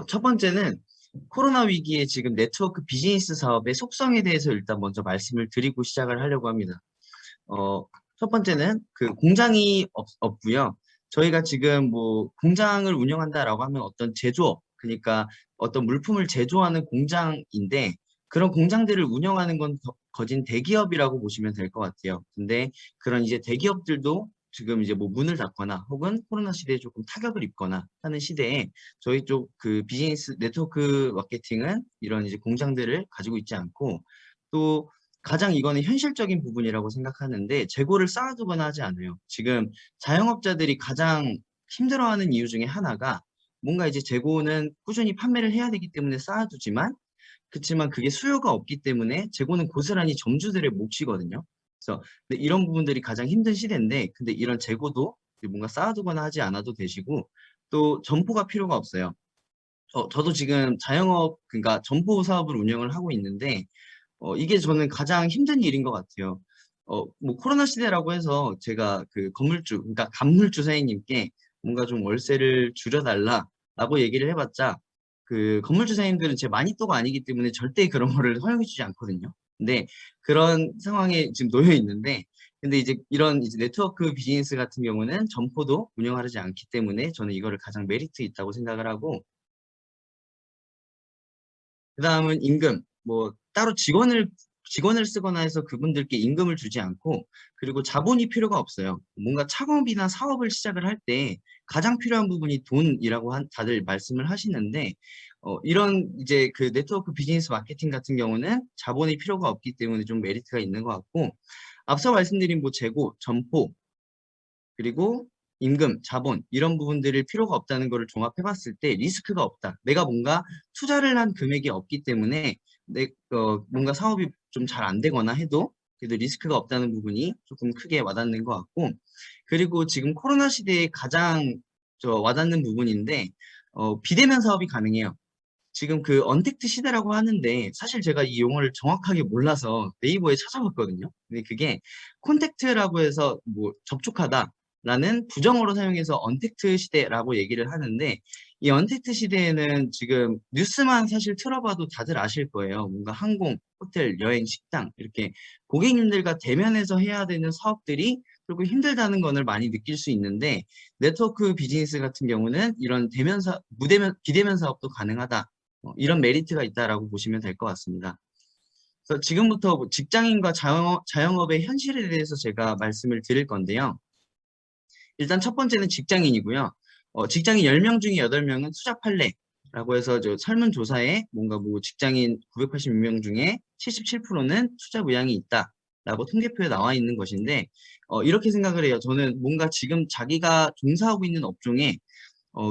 첫 번째는 코로나 위기에 지금 네트워크 비즈니스 사업의 속성에 대해서 일단 먼저 말씀을 드리고 시작을 하려고 합니다. 어, 첫 번째는 그 공장이 없고요. 저희가 지금 뭐 공장을 운영한다라고 하면 어떤 제조업, 그러니까 어떤 물품을 제조하는 공장인데 그런 공장들을 운영하는 건 거진 대기업이라고 보시면 될 것 같아요. 근데 그런 이제 대기업들도 지금 이제 뭐 문을 닫거나 혹은 코로나 시대에 조금 타격을 입거나 하는 시대에 저희 쪽 그 비즈니스 네트워크 마케팅은 이런 이제 공장들을 가지고 있지 않고 또 가장 이거는 현실적인 부분이라고 생각하는데 재고를 쌓아두거나 하지 않아요. 지금 자영업자들이 가장 힘들어하는 이유 중에 하나가 뭔가 이제 재고는 꾸준히 판매를 해야 되기 때문에 쌓아두지만 그렇지만 그게 수요가 없기 때문에 재고는 고스란히 점주들의 몫이거든요. 그래서 근데 이런 부분들이 가장 힘든 시대인데 근데 이런 재고도 뭔가 쌓아두거나 하지 않아도 되시고 또 점포가 필요가 없어요. 저도 지금 자영업 그러니까 점포 사업을 운영을 하고 있는데 이게 저는 가장 힘든 일인 것 같아요. 뭐 코로나 시대라고 해서 제가 그 건물주, 그러니까 간물주 사장님께 뭔가 좀 월세를 줄여달라라고 얘기를 해봤자 그 건물주 사장님들은 제 마니또가 아니기 때문에 절대 그런 거를 허용해주지 않거든요. 근데 그런 상황에 지금 놓여 있는데 근데 이제 이런 이제 네트워크 비즈니스 같은 경우는 점포도 운영하지 않기 때문에 저는 이거를 가장 메리트 있다고 생각을 하고 그다음은 임금. 뭐 따로 직원을 쓰거나 해서 그분들께 임금을 주지 않고 그리고 자본이 필요가 없어요. 뭔가 창업이나 사업을 시작을 할 때 가장 필요한 부분이 돈이라고 다들 말씀을 하시는데 이런 이제 그 네트워크 비즈니스 마케팅 같은 경우는 자본이 필요가 없기 때문에 좀 메리트가 있는 것 같고 앞서 말씀드린 뭐 재고, 점포 그리고 임금, 자본 이런 부분들을 필요가 없다는 것을 종합해 봤을 때 리스크가 없다. 내가 뭔가 투자를 한 금액이 없기 때문에 뭔가 사업이 좀 잘 안 되거나 해도 그래도 리스크가 없다는 부분이 조금 크게 와닿는 것 같고 그리고 지금 코로나 시대에 가장 와닿는 부분인데 비대면 사업이 가능해요. 지금 그 언택트 시대라고 하는데 사실 제가 이 용어를 정확하게 몰라서 네이버에 찾아봤거든요. 근데 그게 콘택트라고 해서 뭐 접촉하다라는 부정어로 사용해서 언택트 시대라고 얘기를 하는데 이 언택트 시대에는 지금 뉴스만 사실 틀어봐도 다들 아실 거예요. 뭔가 항공, 호텔, 여행, 식당 이렇게 고객님들과 대면해서 해야 되는 사업들이 조금 힘들다는 것을 많이 느낄 수 있는데 네트워크 비즈니스 같은 경우는 이런 비대면 사업도 가능하다. 이런 메리트가 있다라고 보시면 될 것 같습니다. 그래서 지금부터 뭐 직장인과 자영업의 현실에 대해서 제가 말씀을 드릴 건데요. 일단 첫 번째는 직장인이고요. 직장인 10명 중에 8명은 투잡 할래라고 해서 저 설문조사에 뭔가 뭐 직장인 986명 중에 77%는 투잡 의향이 있다라고 통계표에 나와 있는 것인데 이렇게 생각을 해요. 저는 뭔가 지금 자기가 종사하고 있는 업종에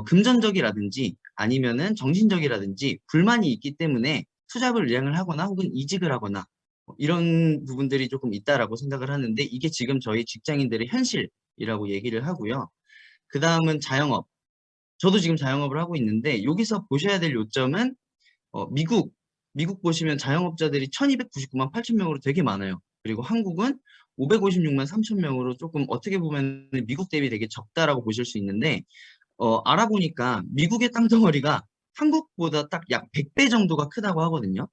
금전적이라든지 아니면은 정신적이라든지 불만이 있기 때문에 투잡을 의향을 하거나 혹은 이직을 하거나 이런 부분들이 조금 있다라고 생각을 하는데 이게 지금 저희 직장인들의 현실이라고 얘기를 하고요. 그 다음은 자영업. 저도 지금 자영업을 하고 있는데 여기서 보셔야 될 요점은 미국 보시면 자영업자들이 1299만 8천 명으로 되게 많아요. 그리고 한국은 556만 3천 명으로 조금 어떻게 보면 미국 대비 되게 적다라고 보실 수 있는데 알아보니까 미국의 땅덩어리가 한국보다 딱 약 100배 정도가 크다고 하거든요.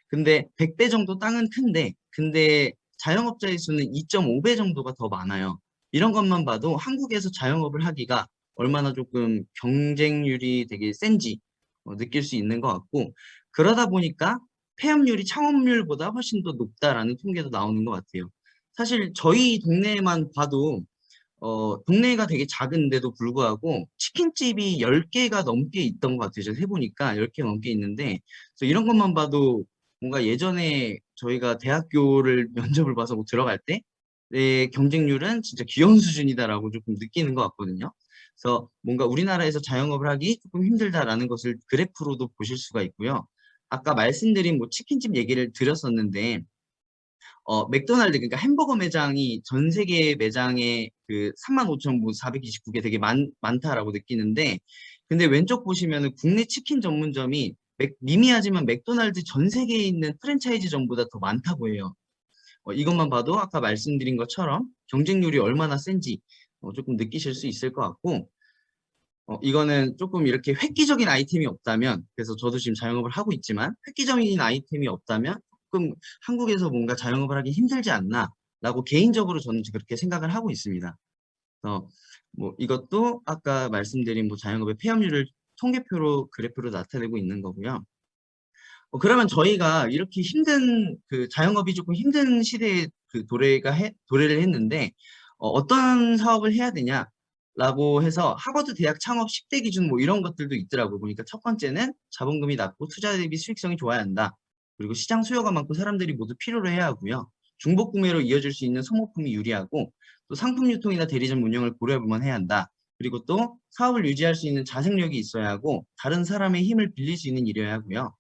근데 100배 정도 땅은 큰데, 근데 자영업자의 수는 2.5배 정도가 더 많아요. 이런 것만 봐도 한국에서 자영업을 하기가 얼마나 조금 경쟁률이 되게 센지 느낄 수 있는 것 같고, 그러다 보니까 폐업률이 창업률보다 훨씬 더 높다라는 통계도 나오는 것 같아요. 사실 저희 동네만 봐도 동네가 되게 작은데도 불구하고 치킨집이 10개가 넘게 있던 것 같아요. 제가 해보니까 10개 넘게 있는데, 그래서 이런 것만 봐도 뭔가 예전에 저희가 대학교를 면접을 봐서 뭐 들어갈 때, 내 경쟁률은 진짜 귀여운 수준이다라고 조금 느끼는 것 같거든요. 그래서 뭔가 우리나라에서 자영업을 하기 조금 힘들다라는 것을 그래프로도 보실 수가 있고요. 아까 말씀드린 뭐 치킨집 얘기를 드렸었는데, 맥도날드, 그러니까 햄버거 매장이 전 세계 매장에 그 35,429개 되게 많다라고 느끼는데, 근데 왼쪽 보시면은 국내 치킨 전문점이 미미하지만 맥도날드 전 세계에 있는 프랜차이즈점보다 더 많다고 해요. 이것만 봐도 아까 말씀드린 것처럼 경쟁률이 얼마나 센지 조금 느끼실 수 있을 것 같고, 이거는 조금 이렇게 획기적인 아이템이 없다면, 그래서 저도 지금 자영업을 하고 있지만, 획기적인 아이템이 없다면 조금 한국에서 뭔가 자영업을 하기 힘들지 않나, 라고 개인적으로 저는 그렇게 생각을 하고 있습니다. 그래서 뭐 이것도 아까 말씀드린 뭐 자영업의 폐업률을 통계표로, 그래프로 나타내고 있는 거고요. 그러면 저희가 이렇게 힘든, 자영업이 조금 힘든 시대에 도래를 했는데, 어떤 사업을 해야 되냐라고 해서 하버드 대학 창업 10대 기준 뭐 이런 것들도 있더라고요. 보니까 첫 번째는 자본금이 낮고 투자 대비 수익성이 좋아야 한다. 그리고 시장 수요가 많고 사람들이 모두 필요로 해야 하고요. 중복 구매로 이어질 수 있는 소모품이 유리하고, 또 상품 유통이나 대리점 운영을 고려해보면 해야 한다. 그리고 또 사업을 유지할 수 있는 자생력이 있어야 하고, 다른 사람의 힘을 빌릴 수 있는 일이어야 하고요.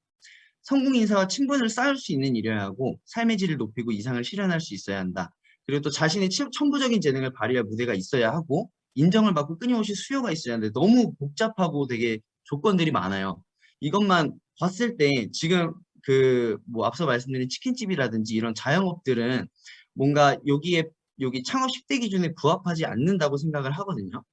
성공 인사와 친분을 쌓을 수 있는 일이어야 하고, 삶의 질을 높이고 이상을 실현할 수 있어야 한다. 그리고 또 자신의 천부적인 재능을 발휘할 무대가 있어야 하고, 인정을 받고 끊임없이 수요가 있어야 하는데, 너무 복잡하고 되게 조건들이 많아요. 이것만 봤을 때 지금 뭐 앞서 말씀드린 치킨집이라든지 이런 자영업들은 뭔가 여기 창업 10대 기준에 부합하지 않는다고 생각을 하거든요.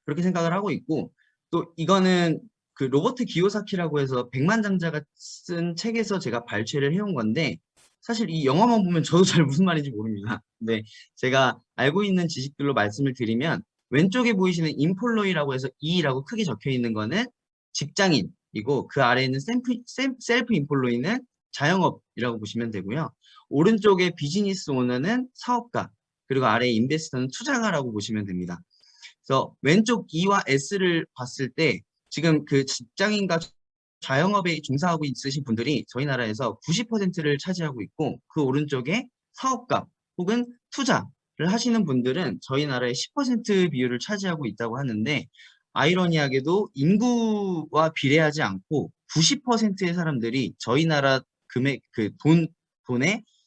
그렇게 생각을 하고 있고, 또 이거는 로버트 기요사키라고 해서 백만장자가 쓴 책에서 제가 발췌를 해온 건데, 사실 이 영화만 보면 저도 잘 무슨 말인지 모릅니다. 근데 제가 알고 있는 지식들로 말씀을 드리면, 왼쪽에 보이시는 인폴로이라고 해서 E라고 크게 적혀 있는 거는 직장인이고, 그 아래에 있는 셀프 인폴로이는 자영업이라고 보시면 되고요. 오른쪽에 비즈니스 오너는 사업가, 그리고 아래에 인베스터는 투자가라고 보시면 됩니다. 그래서 왼쪽 E와 S를 봤을 때 지금 직장인과 자영업에 종사하고 있으신 분들이 저희 나라에서 90%를 차지하고 있고, 그 오른쪽에 사업가 혹은 투자를 하시는 분들은 저희 나라의 10% 비율을 차지하고 있다고 하는데, 아이러니하게도 인구와 비례하지 않고 90%의 사람들이 저희 나라 돈의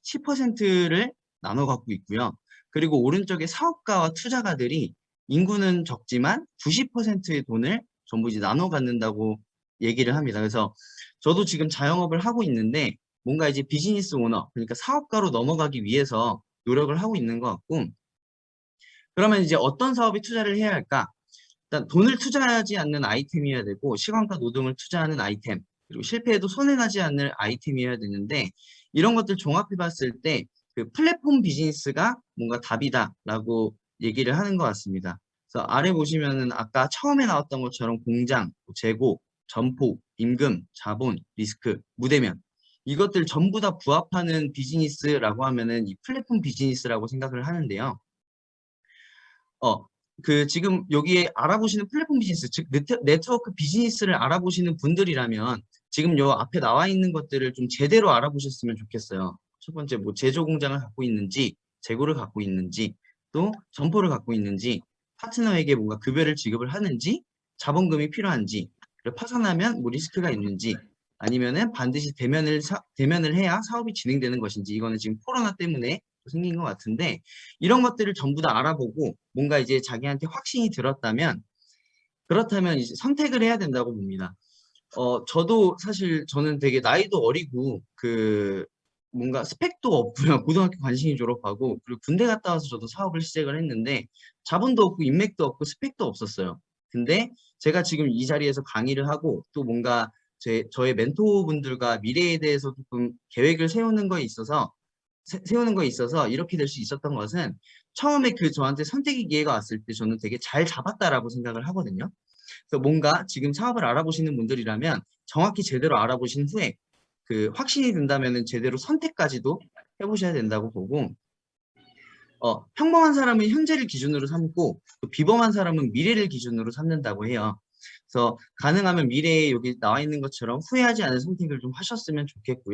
10%를 나눠 갖고 있고요. 그리고 오른쪽에 사업가와 투자가들이 인구는 적지만 90%의 돈을 전부 이제 나눠 갖는다고 얘기를 합니다. 그래서 저도 지금 자영업을 하고 있는데, 뭔가 이제 비즈니스 오너, 그러니까 사업가로 넘어가기 위해서 노력을 하고 있는 것 같고, 그러면 이제 어떤 사업에 투자를 해야 할까? 일단 돈을 투자하지 않는 아이템이어야 되고, 시간과 노동을 투자하는 아이템, 그리고 실패해도 손해나지 않는 아이템이어야 되는데, 이런 것들 종합해 봤을 때 플랫폼 비즈니스가 뭔가 답이다라고 얘기를 하는 것 같습니다. 그래서 아래 보시면은 아까 처음에 나왔던 것처럼 공장, 재고, 점포, 임금, 자본, 리스크, 무대면, 이것들 전부 다 부합하는 비즈니스라고 하면은 이 플랫폼 비즈니스라고 생각을 하는데요. 지금 여기에 알아보시는 플랫폼 비즈니스, 즉 네트워크 비즈니스를 알아보시는 분들이라면 지금 요 앞에 나와 있는 것들을 좀 제대로 알아보셨으면 좋겠어요. 첫 번째, 뭐 제조 공장을 갖고 있는지, 재고를 갖고 있는지, 또 점포를 갖고 있는지, 파트너에게 뭔가 급여를 지급을 하는지, 자본금이 필요한지, 그리고 파산하면 뭐 리스크가 있는지, 아니면은 반드시 대면을 해야 사업이 진행되는 것인지, 이거는 지금 코로나 때문에 생긴 것 같은데, 이런 것들을 전부 다 알아보고 뭔가 이제 자기한테 확신이 들었다면, 그렇다면 이제 선택을 해야 된다고 봅니다. 저도 사실 저는 되게 나이도 어리고 뭔가 스펙도 없고요. 고등학교 간신히 졸업하고, 그리고 군대 갔다 와서 저도 사업을 시작을 했는데 자본도 없고 인맥도 없고 스펙도 없었어요. 근데 제가 지금 이 자리에서 강의를 하고 또 뭔가 저의 멘토분들과 미래에 대해서 조금 계획을 세우는 거에 있어서 이렇게 될 수 있었던 것은, 처음에 저한테 선택의 기회가 왔을 때 저는 되게 잘 잡았다라고 생각을 하거든요. 그래서 뭔가 지금 사업을 알아보시는 분들이라면 정확히 제대로 알아보신 후에 확신이 든다면은 제대로 선택까지도 해보셔야 된다고 보고, 평범한 사람은 현재를 기준으로 삼고 또 비범한 사람은 미래를 기준으로 삼는다고 해요. 그래서 가능하면 미래에 여기 나와 있는 것처럼 후회하지 않은 선택을 좀 하셨으면 좋겠고요.